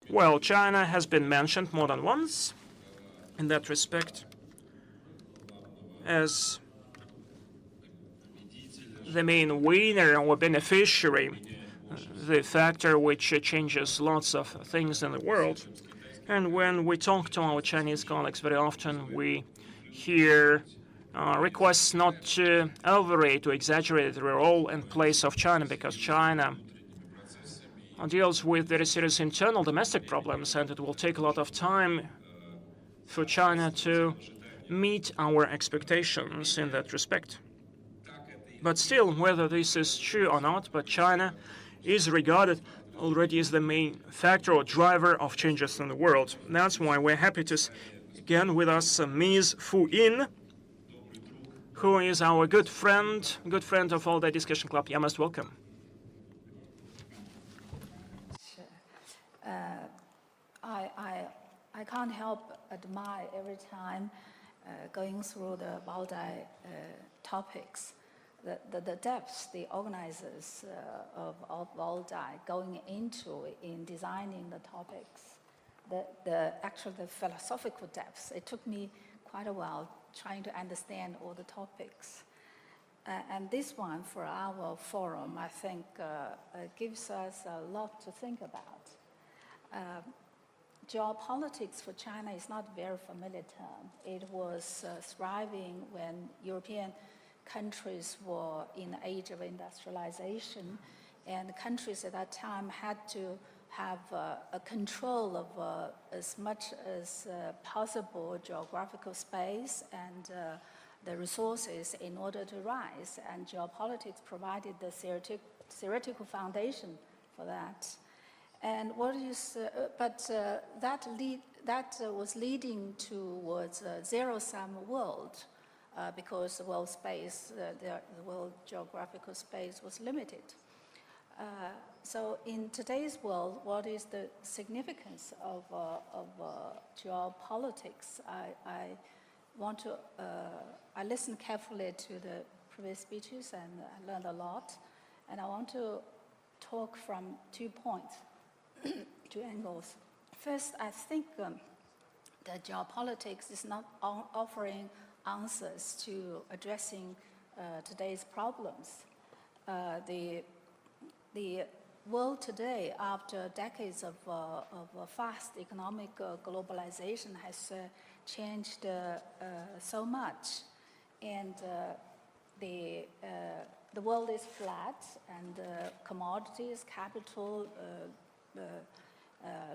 Well, China has been mentioned more than once in that respect as the main winner or beneficiary, the factor which changes lots of things in the world. And when we talk to our Chinese colleagues, very often we hear requests not to overrate or exaggerate the role and place of China, because China deals with very serious internal domestic problems, and it will take a lot of time for China to meet our expectations in that respect. But still, whether this is true or not, but China is regarded already as the main factor or driver of changes in the world. That's why we're happy to see again with us Ms. Fu Ying, who is our good friend of Valdai Discussion Club. You're most welcome. I can't help admire every time going through the Valdai topics, the depths the organizers of Valdai going into in designing the topics, the philosophical depths. It took me quite a while trying to understand all the topics. And this one for our forum, I think, gives us a lot to think about. Geopolitics for China is not a very familiar term. It was thriving when European countries were in the age of industrialization, and countries at that time had to have a control of as much as possible geographical space and the resources in order to rise, and geopolitics provided the theoretical foundation for that. And that was leading towards a zero-sum world because the world space, the world geographical space was limited. So in today's world, what is the significance of geopolitics? I listened carefully to the previous speeches and I learned a lot, and I want to talk from 2 points. 2 angles. First, I think that geopolitics is not offering answers to addressing today's problems. The world today, after decades of fast economic globalization, has changed so much, and the world is flat, and commodities, capital,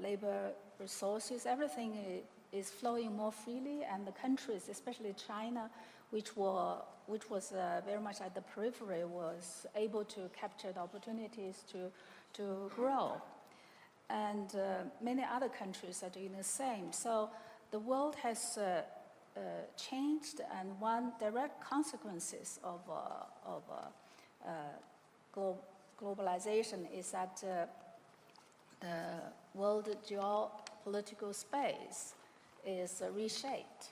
labor resources, everything is flowing more freely, and the countries, especially China, which was very much at the periphery, was able to capture the opportunities to grow. And many other countries are doing the same. So the world has changed, and one direct consequences of globalization is that the world geopolitical space is reshaped.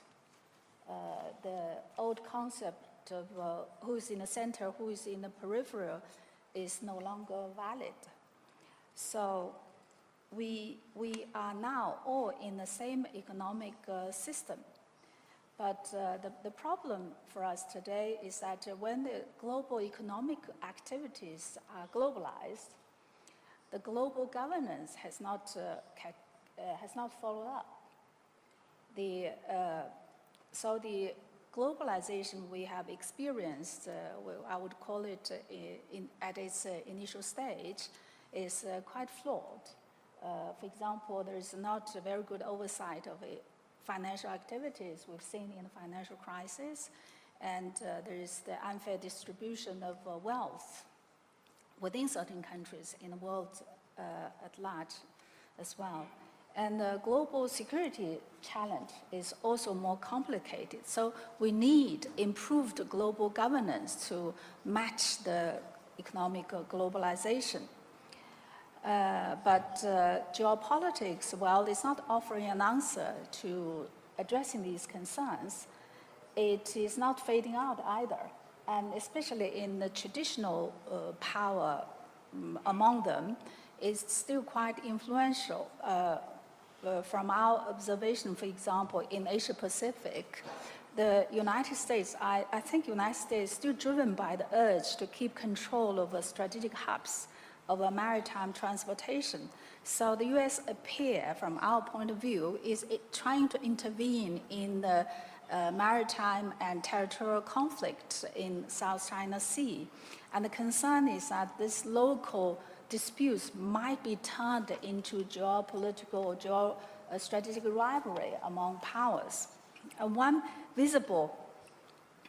The old concept of who's in the center, who is in the periphery is no longer valid. So we are now all in the same economic system. But the problem for us today is that when the global economic activities are globalized, the global governance has not followed up. So the globalization we have experienced, I would call it at its initial stage, is quite flawed. For example, there is not a very good oversight of financial activities we've seen in the financial crisis, and there is the unfair distribution of wealth within certain countries in the world at large as well. And the global security challenge is also more complicated. So we need improved global governance to match the economic globalization. But geopolitics, while it's not offering an answer to addressing these concerns, it is not fading out either. And especially in the traditional power among them, is still quite influential. From our observation, for example, in Asia Pacific, the United States, I think the United States is still driven by the urge to keep control over strategic hubs of maritime transportation. So the US appear, from our point of view, is trying to intervene in the maritime and territorial conflict in South China Sea. And the concern is that this local disputes might be turned into geopolitical or geostrategic rivalry among powers. And one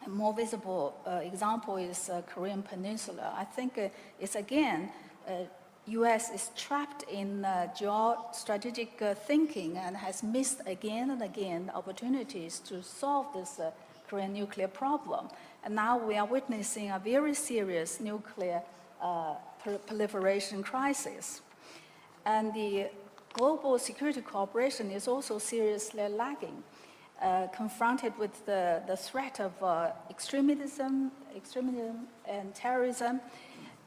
more visible example is Korean Peninsula. I think it's again, U.S. is trapped in geostrategic thinking and has missed again and again opportunities to solve this Korean nuclear problem. And now we are witnessing a very serious nuclear proliferation crisis. And the global security cooperation is also seriously lagging. Confronted with the threat of extremism and terrorism,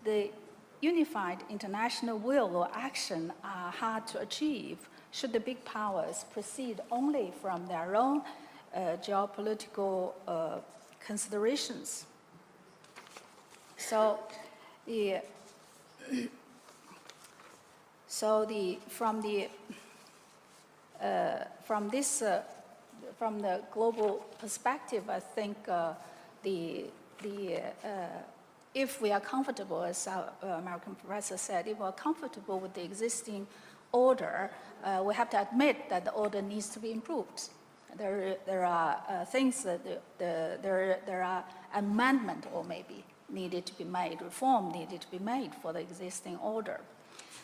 the unified international will or action are hard to achieve should the big powers proceed only from their own geopolitical considerations. So from the global perspective, I think if we are comfortable, as our American professor said, if we're comfortable with the existing order, we have to admit that the order needs to be improved. There are things that there are amendment or maybe needed to be made, reform needed to be made for the existing order.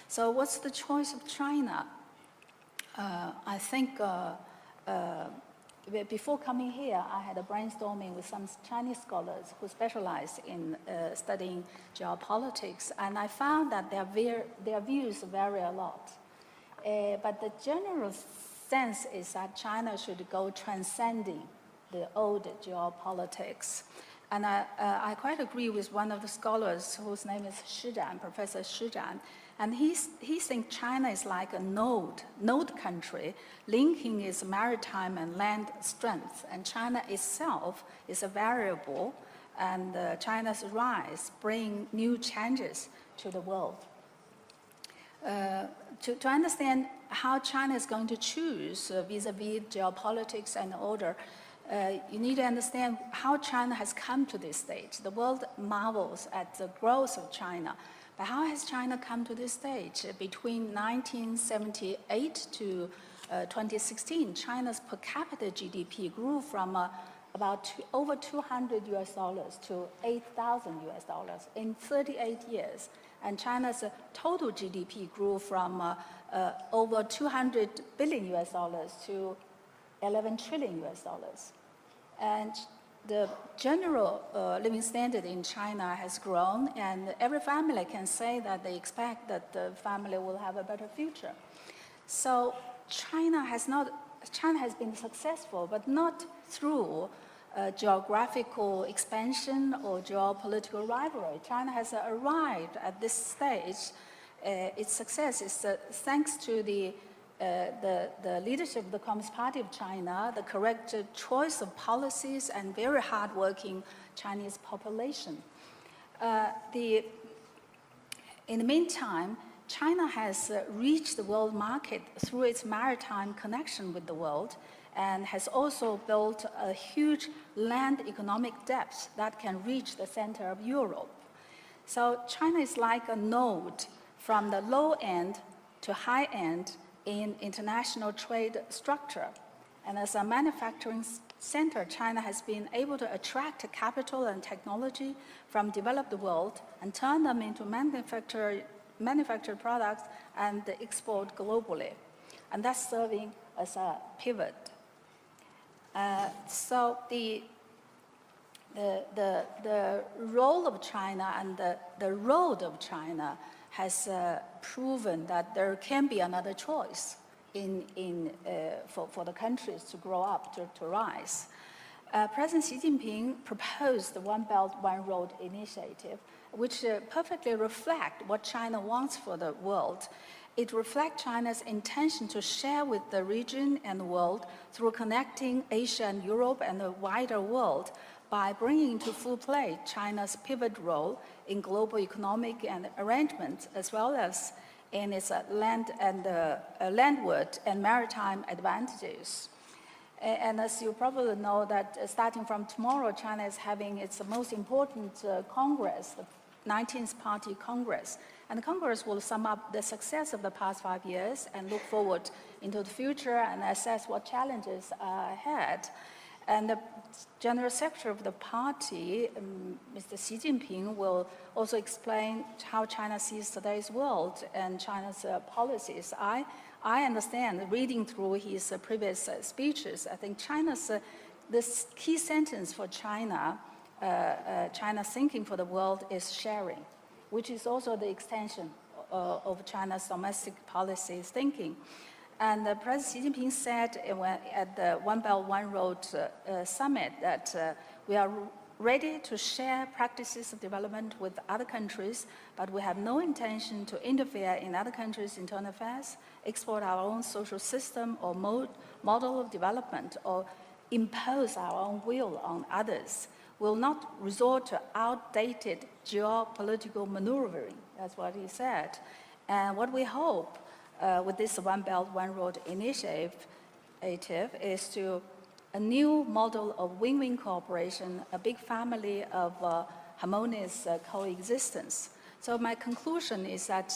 So what's the choice of China? I think before coming here, I had a brainstorming with some Chinese scholars who specialize in studying geopolitics, and I found that their views vary a lot. But the general sense is that China should go transcending the old geopolitics. And I quite agree with one of the scholars whose name is Shi Zhan, Professor Shi Zhan. And he thinks China is like a node country, linking its maritime and land strength. And China itself is a variable, and China's rise brings new changes to the world. To understand how China is going to choose vis-a-vis geopolitics and order, you need to understand how China has come to this stage. The world marvels at the growth of China. But how has China come to this stage? Between 1978 to 2016, China's per capita GDP grew from over $200 to $8,000 in 38 years. And China's total GDP grew from over $200 billion to $11 trillion. And the general living standard in China has grown, and every family can say that they expect that the family will have a better future. So China has been successful, but not through geographical expansion or geopolitical rivalry. China has arrived at this stage. Its success is thanks to the leadership of the Communist Party of China, the correct choice of policies, and very hardworking Chinese population. In the meantime, China has reached the world market through its maritime connection with the world, and has also built a huge land economic depth that can reach the center of Europe. So China is like a node from the low end to high end in international trade structure. And as a manufacturing center, China has been able to attract capital and technology from developed world and turn them into manufactured products and export globally. And that's serving as a pivot. So the role of China and the road of China has proven that there can be another choice for the countries to grow up, to rise. President Xi Jinping proposed the One Belt, One Road initiative, which perfectly reflects what China wants for the world. It reflects China's intention to share with the region and the world through connecting Asia and Europe and the wider world by bringing to full play China's pivot role in global economic and arrangements, as well as in its landward and maritime advantages. And as you probably know, that starting from tomorrow, China is having its most important Congress, the 19th Party Congress. And the Congress will sum up the success of the past 5 years and look forward into the future and assess what challenges are ahead. And the General Secretary of the party, Mr. Xi Jinping, will also explain how China sees today's world and China's policies. I understand, reading through his previous speeches, I think this key sentence for China, China's thinking for the world is sharing, which is also the extension of China's domestic policy thinking. And President Xi Jinping said at the One Belt, One Road summit that we are ready to share practices of development with other countries, but we have no intention to interfere in other countries' internal affairs, export our own social system or model of development, or impose our own will on others. We will not resort to outdated geopolitical maneuvering. That's what he said. And what we hope with this One Belt, One Road initiative is to a new model of win-win cooperation, a big family of harmonious coexistence. So my conclusion is that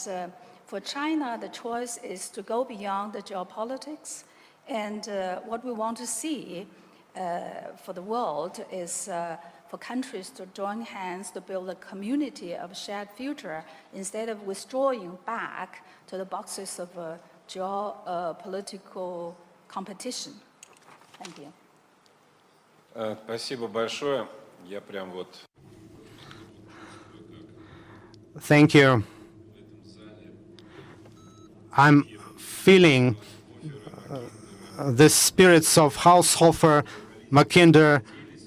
for China, the choice is to go beyond the geopolitics, and what we want to see for the world is for countries to join hands to build a community of shared future instead of withdrawing back to the boxes of geopolitical competition. Thank you. Спасибо большое. Я прям вот. Thank you. I'm feeling the spirits of Haushofer, Mackinder,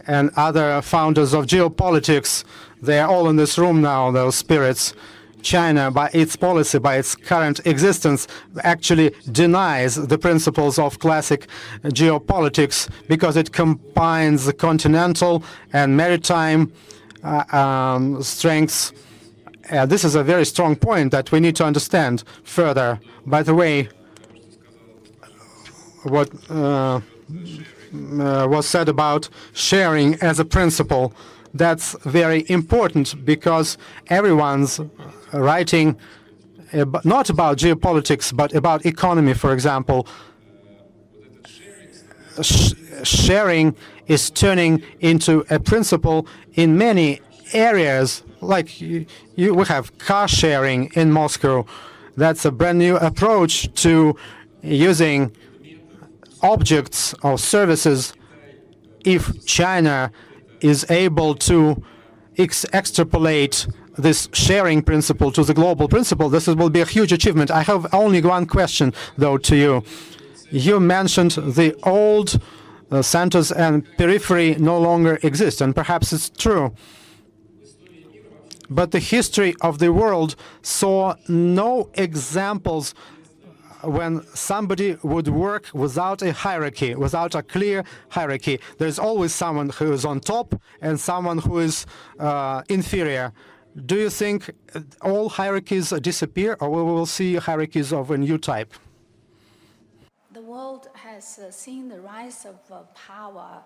and other founders of geopolitics. They are all in this room now, those spirits. China, by its policy, by its current existence, actually denies the principles of classic geopolitics because it combines the continental and maritime strengths. This is a very strong point that we need to understand further. By the way, what was said about sharing as a principle, that's very important because everyone's writing not about geopolitics, but about economy, for example. Sharing is turning into a principle in many areas. Like we have car sharing in Moscow. That's a brand new approach to using objects or services. If China is able to extrapolate this sharing principle to the global principle, this will be a huge achievement. I have only one question, though, to you. You mentioned the old centers and periphery no longer exist, and perhaps it's true. But the history of the world saw no examples when somebody would work without a hierarchy, without a clear hierarchy. There's always someone who is on top and someone who is inferior. Do you think all hierarchies disappear, or we will see hierarchies of a new type? The world has seen the rise of power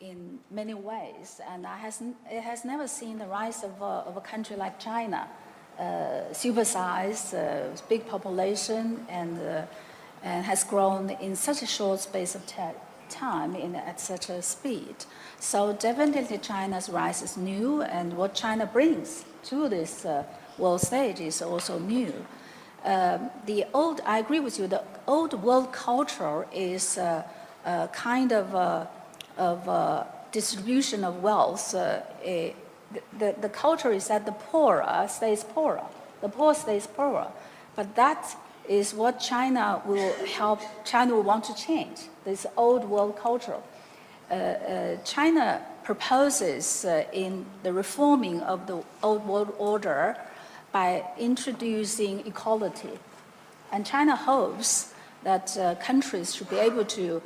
in many ways, and it has never seen the rise of a country like China, supersized, big population, and has grown in such a short space of time at such a speed. So definitely China's rise is new, and what China brings to this world stage is also new. I agree with you, the old world culture is a kind of distribution of wealth. The culture is that the poor stays poorer, the poor stays poorer. But that is what China will want to change, this old world culture. China proposes in the reforming of the old world order by introducing equality. And China hopes that countries should be able to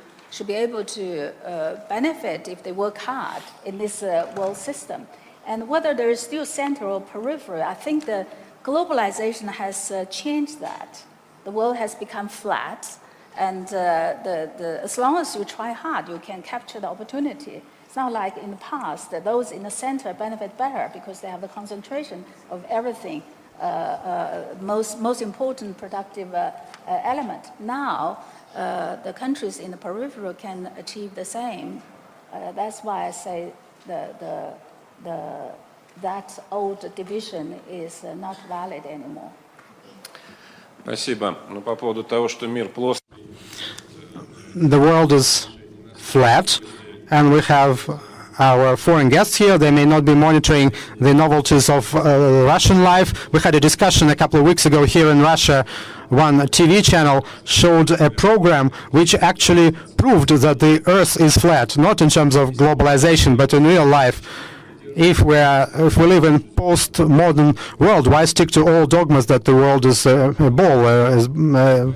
benefit if they work hard in this world system. And whether there is still center or periphery, I think the globalization has changed that. The world has become flat, and as long as you try hard, you can capture the opportunity. It's not like in the past that those in the center benefit better because they have the concentration of everything, most important productive element. Now, the countries in the periphery can achieve the same. That's why I say that old division is not valid anymore. Спасибо. Ну, по поводу того, что мир плоский. The world is flat, and we have our foreign guests here. They may not be monitoring the novelties of Russian life. We had a discussion a couple of weeks ago here in Russia. One TV channel showed a program which actually proved that the Earth is flat, not in terms of globalization, but in real life. If we live in post-modern world, why stick to all dogmas that the world is a ball?